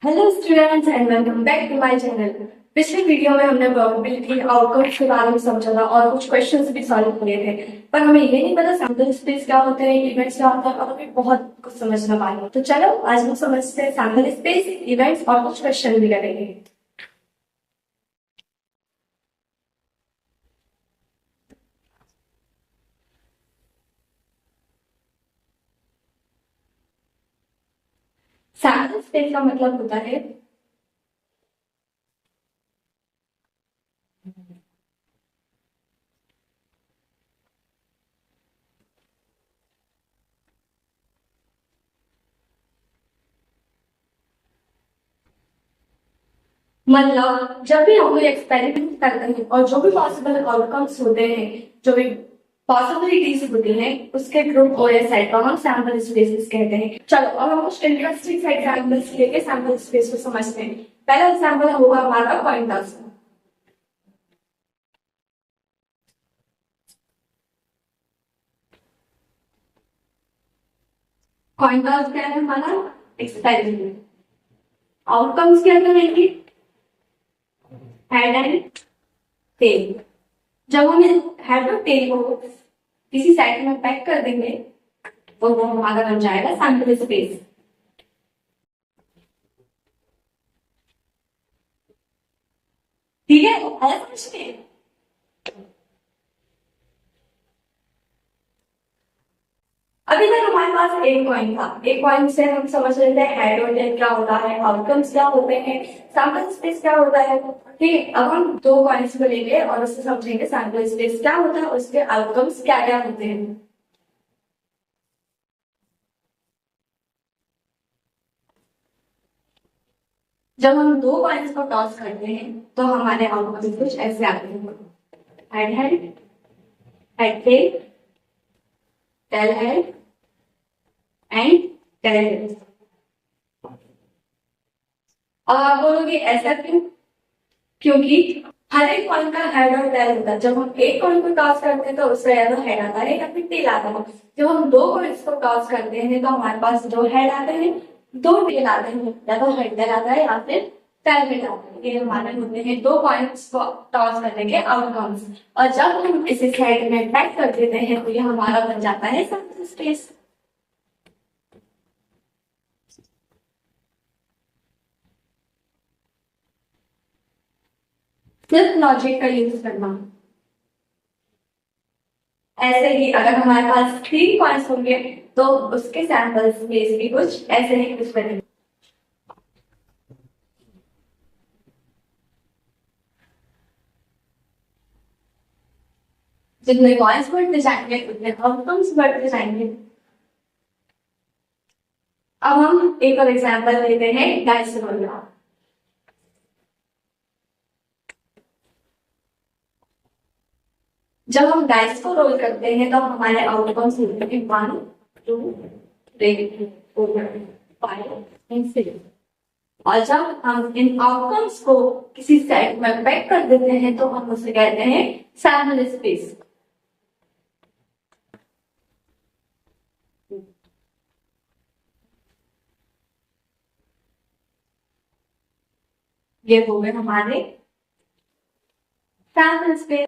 Hello students and welcome back to my channel. पिछले video में हमने प्रोबेबिलिटी आउटकम्स के बारे में समझा था और कुछ क्वेश्चंस भी सॉल्व किए थे, पर हमें ये नहीं पता सैंपल स्पेस क्या होते हैं, इवेंट्स क्या होते हैं और हमें बहुत कुछ समझना पाए। तो चलो आज हम समझते हैं सैंपल स्पेस, इवेंट्स और कुछ क्वेश्चन भी करेंगे। सैंपल स्पेस का मतलब होता है मतलब जब भी हम कोई एक्सपेरिमेंट करते हैं और जो भी पॉसिबल आउटकम्स होते हैं, जो भी पॉसिबिलिटीज होती हैं, उसके ग्रुप को या सेट को हम सैंपल स्पेसेस कहते हैं। चलो अब हम कुछ इंटरेस्टिंग सा एग्जांपल्स लेके सैंपल स्पेस को समझते हैं। पहला एग्जांपल होगा हमारा कॉइन टॉस। कॉइन टॉस क्या है हमारा एक्सपेरिमेंट। आउटकम्स क्या करेंगे, हेड एंड टेल। जब हम हेड और टेल को किसी साइड में पैक कर देंगे तो वो हमारा बन जाएगा सैंपल स्पेस। ठीक है, आया समझ में। अभी तक हमारे पास एक कॉइन था, एक कॉइन से हम समझ रहे थे हेड और टेल क्या होता है, आउटकम्स क्या होते हैं, सैंपल स्पेस क्या होता है। ठीक है, अब हम दो कॉइन्स को लेंगे और उससे समझेंगे सैंपल स्पेस क्या होता है, उसके आउटकम्स क्या क्या होते हैं। जब हम दो कॉइन्स को टॉस करते हैं तो हमारे आउटकम्स कुछ ऐसे आते हैं। Head head, head tail, tail head and tail head. और आप बोलोगे ऐसा क्यों? क्योंकि हर एक कॉइन का हेड और टेल होता है। जब हम एक कॉइन को टॉस करते हैं तो उसका या तो हेड आता है या फिर टेल आता है। जब हम दो कॉइन्स को टॉस करते हैं तो हमारे पास दो हेड आते हैं, दो टेल आते हैं, या तो हेड टेल आता है या फिर टेल हेड आता है। ये हमारे होते हैं दो कॉइन्स को टॉस करने के आउटकम्स। और जब हम इसे साइड में पैक कर देते हैं तो ये हमारा बन जाता है सैंपल स्पेस। सिर्फ लॉजिक का यूज करना। ऐसे ही अगर हमारे पास थ्री कॉइन्स होंगे तो उसके सैंपल स्पेस भी कुछ ऐसे ही कुछ बनेंगे। जितने कॉइन्स बढ़ते जाएंगे उतने आउटकम्स बढ़ते जाएंगे। अब हम एक और एग्जांपल लेते हैं डाइस रोल का। जब हम डाइस को रोल करते हैं तो हमारे आउटकम्स होते हैं 1 2 3 4 5 एंड 6। और जब हम इन आउटकम्स को किसी सेट में पैक कर देते हैं तो हम उसे कहते हैं सैंपल स्पेस। ये हो गए हमारे सैंपल स्पेस।